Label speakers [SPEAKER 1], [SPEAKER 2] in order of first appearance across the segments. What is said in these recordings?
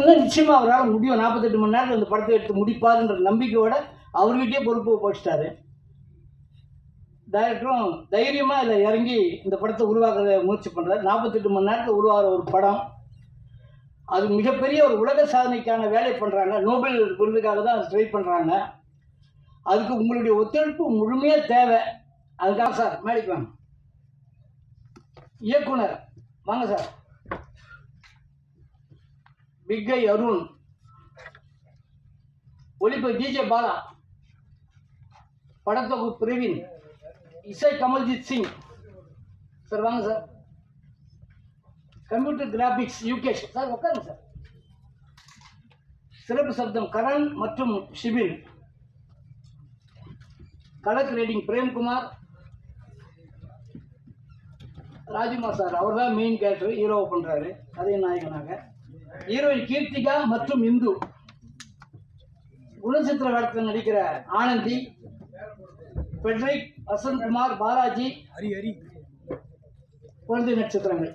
[SPEAKER 1] சொன்னால் நிச்சயமாக அவரால் முடியும். 48 மணி நேரத்தில் இந்த படத்தை எடுத்து முடிப்பாருன்ற நம்பிக்கையோட அவர்கிட்டயே பொறுப்பு போச்சுட்டாரு. டைரக்டரும் தைரியமாக இதில் இறங்கி இந்த படத்தை உருவாக்க முயற்சி பண்ணுறாரு. 48 மணி நேரத்தில் உருவாகிற ஒரு படம், அது மிகப்பெரிய ஒரு உலக சாதனைக்கான வேலை பண்ணுறாங்க. நோபல் விருதுக்காக தான் ட்ரை பண்ணுறாங்க. அதுக்கு உங்களுடைய ஒத்துழைப்பு முழுமையாக தேவை. அதுக்காக சார் மேடைக்கு வாங்க. இயக்குனர் வாங்க சார். பிக்கை அருண், ஒளிப்பு டிஜே பாலா, படத்தொகு பிரவீன், இசை கமல்ஜித் சிங் சார் வாங்க சார். கம்ப்யூட்டர் கிராபிக்ஸ் யூகேஷ் சார் உட்காருங்க சார். சிறப்பு சப்தம் கரண் மற்றும் Shibin, colour grading Premkumar, Rajkumar sir அவர் தான் மெயின் கேரக்டர், ஹீரோவை பண்ணுறாரு கதை நாயகனாக. ஹீரோயின் கீர்த்திகா மற்றும் இந்து, குணச்சித்திர வேடத்தில் நடிக்கிற ஆனந்தி, பெட்ரிக், வசந்த்குமார், பாலாஜி, குழந்தை நட்சத்திரங்கள்.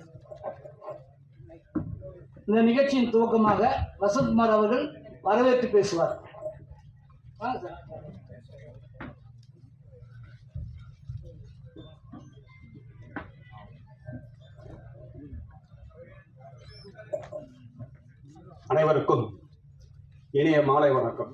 [SPEAKER 1] இந்த நிகழ்ச்சியின் துவக்கமாக வசந்த்குமார் அவர்கள் வரவேற்று பேசுவார்.
[SPEAKER 2] அனைவருக்கும் இனிய மாலை வணக்கம்.